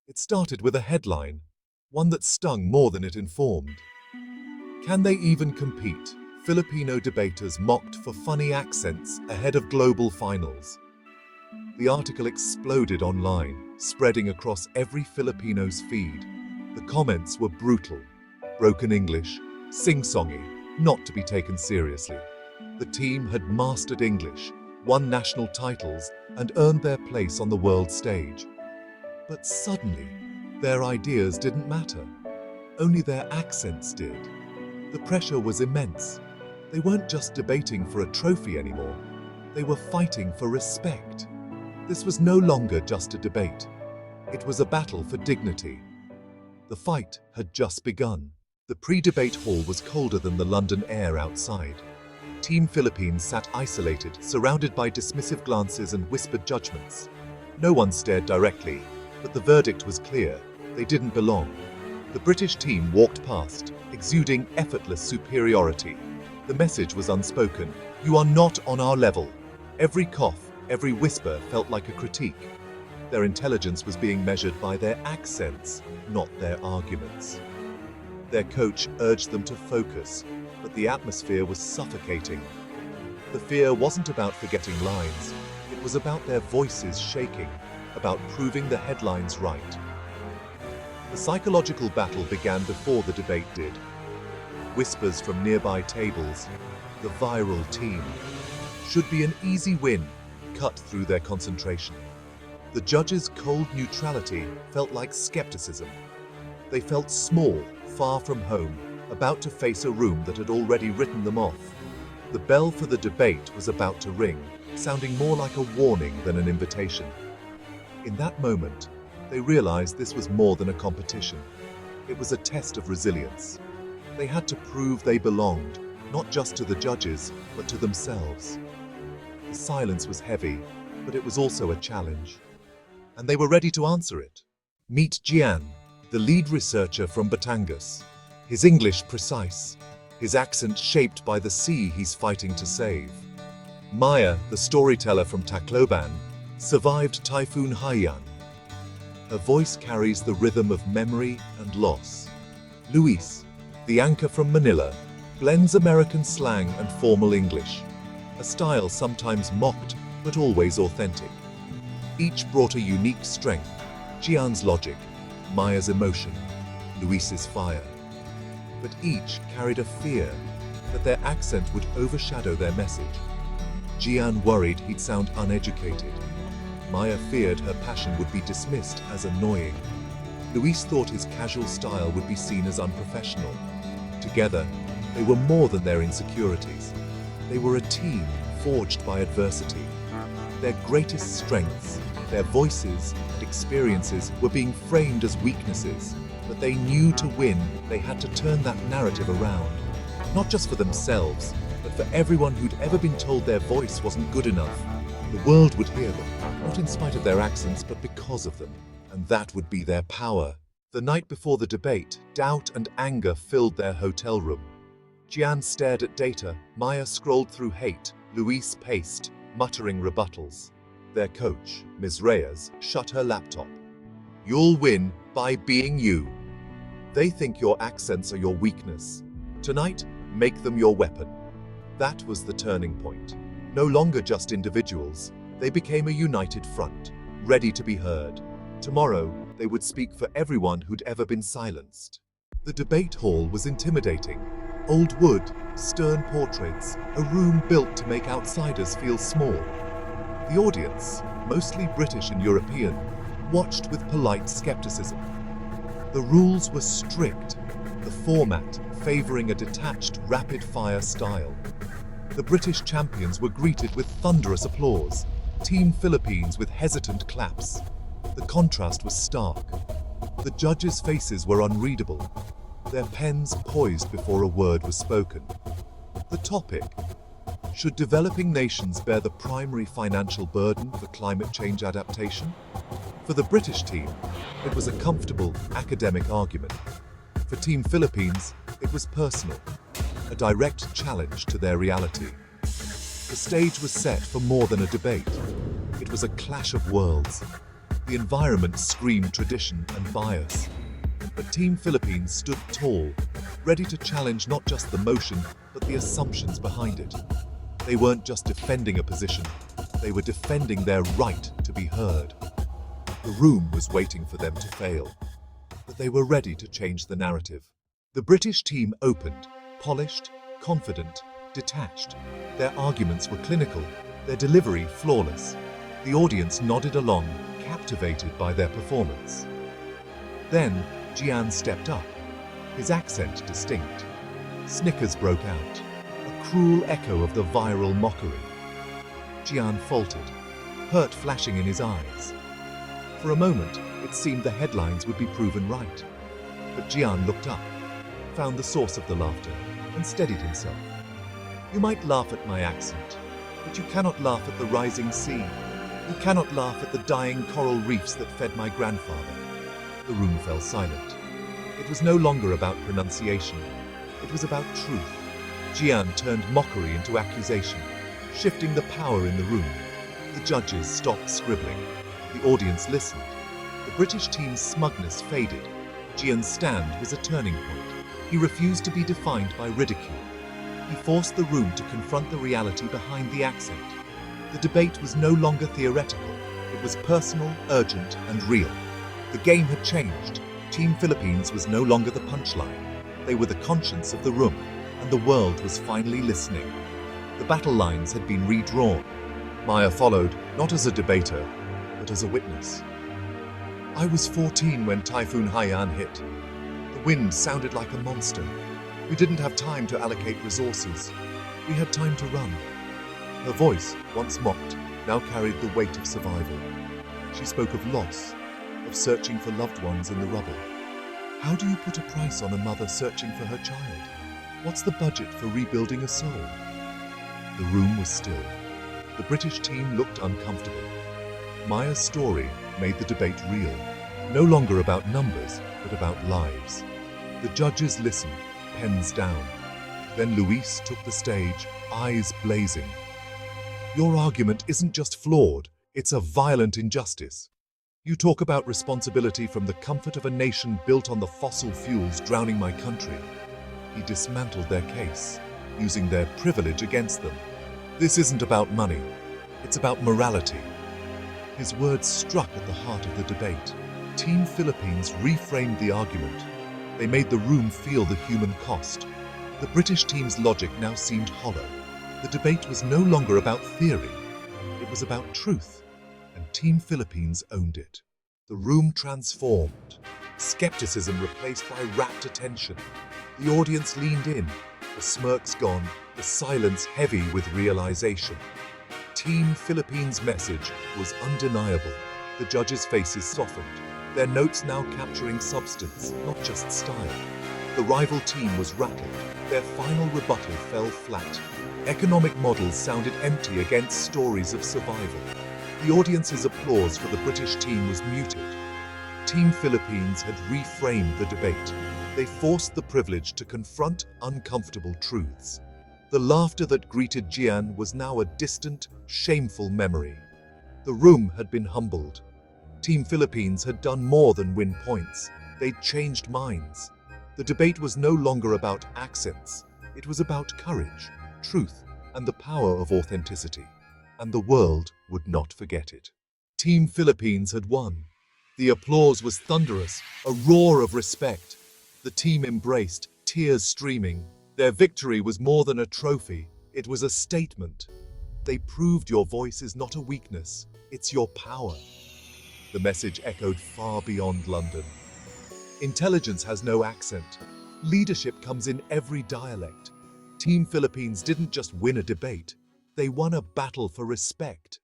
It started with a headline, one that stung more than it informed. Can they even compete? Filipino debaters mocked for funny accents ahead of global finals. The article exploded online, spreading across every Filipino's feed. The comments were brutal, broken English, sing-songy, not to be taken seriously. The team had mastered English, won national titles, and earned their place on the world stage. But suddenly, their ideas didn't matter. Only their accents did. The pressure was immense. They weren't just debating for a trophy anymore. They were fighting for respect. This was no longer just a debate. It was a battle for dignity. The fight had just begun. The pre-debate hall was colder than the London air outside. Team Philippines sat isolated, surrounded by dismissive glances and whispered judgments. No one stared directly, but the verdict was clear. They didn't belong. The British team walked past, exuding effortless superiority. The message was unspoken. You are not on our level. Every cough, every whisper felt like a critique. Their intelligence was being measured by their accents, not their arguments. Their coach urged them to focus, but the atmosphere was suffocating. The fear wasn't about forgetting lines. It was about their voices shaking, about proving the headlines right. The psychological battle began before the debate did. Whispers from nearby tables, the viral team, should be an easy win, cut through their concentration. The judges' cold neutrality felt like skepticism. They felt small, far from home, about to face a room that had already written them off. The bell for the debate was about to ring, sounding more like a warning than an invitation. In that moment, they realized this was more than a competition. It was a test of resilience. They had to prove they belonged, not just to the judges, but to themselves. The silence was heavy, but it was also a challenge. And they were ready to answer it. Meet Gian, the lead researcher from Batangas. His English precise, his accent shaped by the sea he's fighting to save. Maya, the storyteller from Tacloban, survived Typhoon Haiyan. Her voice carries the rhythm of memory and loss. Luis, the anchor from Manila, blends American slang and formal English, a style sometimes mocked but always authentic. Each brought a unique strength, Gian's logic, Maya's emotion, Luis's fire. But each carried a fear that their accent would overshadow their message. Gian worried he'd sound uneducated. Maya feared her passion would be dismissed as annoying. Luis thought his casual style would be seen as unprofessional. Together, they were more than their insecurities. They were a team forged by adversity. Their greatest strengths, their voices and experiences were being framed as weaknesses, but they knew to win, they had to turn that narrative around. Not just for themselves, but for everyone who'd ever been told their voice wasn't good enough. The world would hear them, not in spite of their accents, but because of them. And that would be their power. The night before the debate, doubt and anger filled their hotel room. Gian stared at data, Maya scrolled through hate, Luis paced, muttering rebuttals. Their coach, Ms. Reyes, shut her laptop. You'll win by being you. They think your accents are your weakness. Tonight, make them your weapon. That was the turning point. No longer just individuals, they became a united front, ready to be heard. Tomorrow, they would speak for everyone who'd ever been silenced. The debate hall was intimidating. Old wood, stern portraits, a room built to make outsiders feel small. The audience, mostly British and European, watched with polite skepticism. The rules were strict, the format favoring a detached, rapid-fire style. The British champions were greeted with thunderous applause, Team Philippines with hesitant claps. The contrast was stark. The judges' faces were unreadable, their pens poised before a word was spoken. The topic: should developing nations bear the primary financial burden for climate change adaptation? For the British team, it was a comfortable, academic argument. For Team Philippines, it was personal, a direct challenge to their reality. The stage was set for more than a debate. It was a clash of worlds. The environment screamed tradition and bias. But Team Philippines stood tall, ready to challenge not just the motion, but the assumptions behind it. They weren't just defending a position, they were defending their right to be heard. The room was waiting for them to fail, but they were ready to change the narrative. The British team opened, polished, confident, detached. Their arguments were clinical, their delivery flawless. The audience nodded along, captivated by their performance. Then, Jian stepped up, his accent distinct. Snickers broke out, a cruel echo of the viral mockery. Jian faltered, hurt flashing in his eyes. For a moment, it seemed the headlines would be proven right. But Jian looked up, found the source of the laughter, and steadied himself. You might laugh at my accent, but you cannot laugh at the rising sea. You cannot laugh at the dying coral reefs that fed my grandfather. The room fell silent. It was no longer about pronunciation. It was about truth. Jian turned mockery into accusation, shifting the power in the room. The judges stopped scribbling. The audience listened. The British team's smugness faded. Jian's stand was a turning point. He refused to be defined by ridicule. He forced the room to confront the reality behind the accent. The debate was no longer theoretical. It was personal, urgent, and real. The game had changed. Team Philippines was no longer the punchline. They were the conscience of the room, and the world was finally listening. The battle lines had been redrawn. Maya followed, not as a debater, but as a witness. I was 14 when Typhoon Haiyan hit. The wind sounded like a monster. We didn't have time to allocate resources. We had time to run. Her voice, once mocked, now carried the weight of survival. She spoke of loss, of searching for loved ones in the rubble. How do you put a price on a mother searching for her child? What's the budget for rebuilding a soul? The room was still. The British team looked uncomfortable. Maya's story made the debate real, no longer about numbers, but about lives. The judges listened, pens down. Then Luis took the stage, eyes blazing. Your argument isn't just flawed, it's a violent injustice. You talk about responsibility from the comfort of a nation built on the fossil fuels drowning my country. He dismantled their case, using their privilege against them. This isn't about money, it's about morality. His words struck at the heart of the debate. Team Philippines reframed the argument. They made the room feel the human cost. The British team's logic now seemed hollow. The debate was no longer about theory. It was about truth, and Team Philippines owned it. The room transformed. Skepticism replaced by rapt attention. The audience leaned in, the smirks gone, the silence heavy with realization. Team Philippines' message was undeniable. The judges' faces softened, their notes now capturing substance, not just style. The rival team was rattled. Their final rebuttal fell flat. Economic models sounded empty against stories of survival. The audience's applause for the British team was muted. Team Philippines had reframed the debate. They forced the privilege to confront uncomfortable truths. The laughter that greeted Jian was now a distant, shameful memory. The room had been humbled. Team Philippines had done more than win points. They'd changed minds. The debate was no longer about accents. It was about courage, truth, and the power of authenticity. And the world would not forget it. Team Philippines had won. The applause was thunderous, a roar of respect. The team embraced, tears streaming. Their victory was more than a trophy, it was a statement. They proved your voice is not a weakness, it's your power. The message echoed far beyond London. Intelligence has no accent. Leadership comes in every dialect. Team Philippines didn't just win a debate, they won a battle for respect.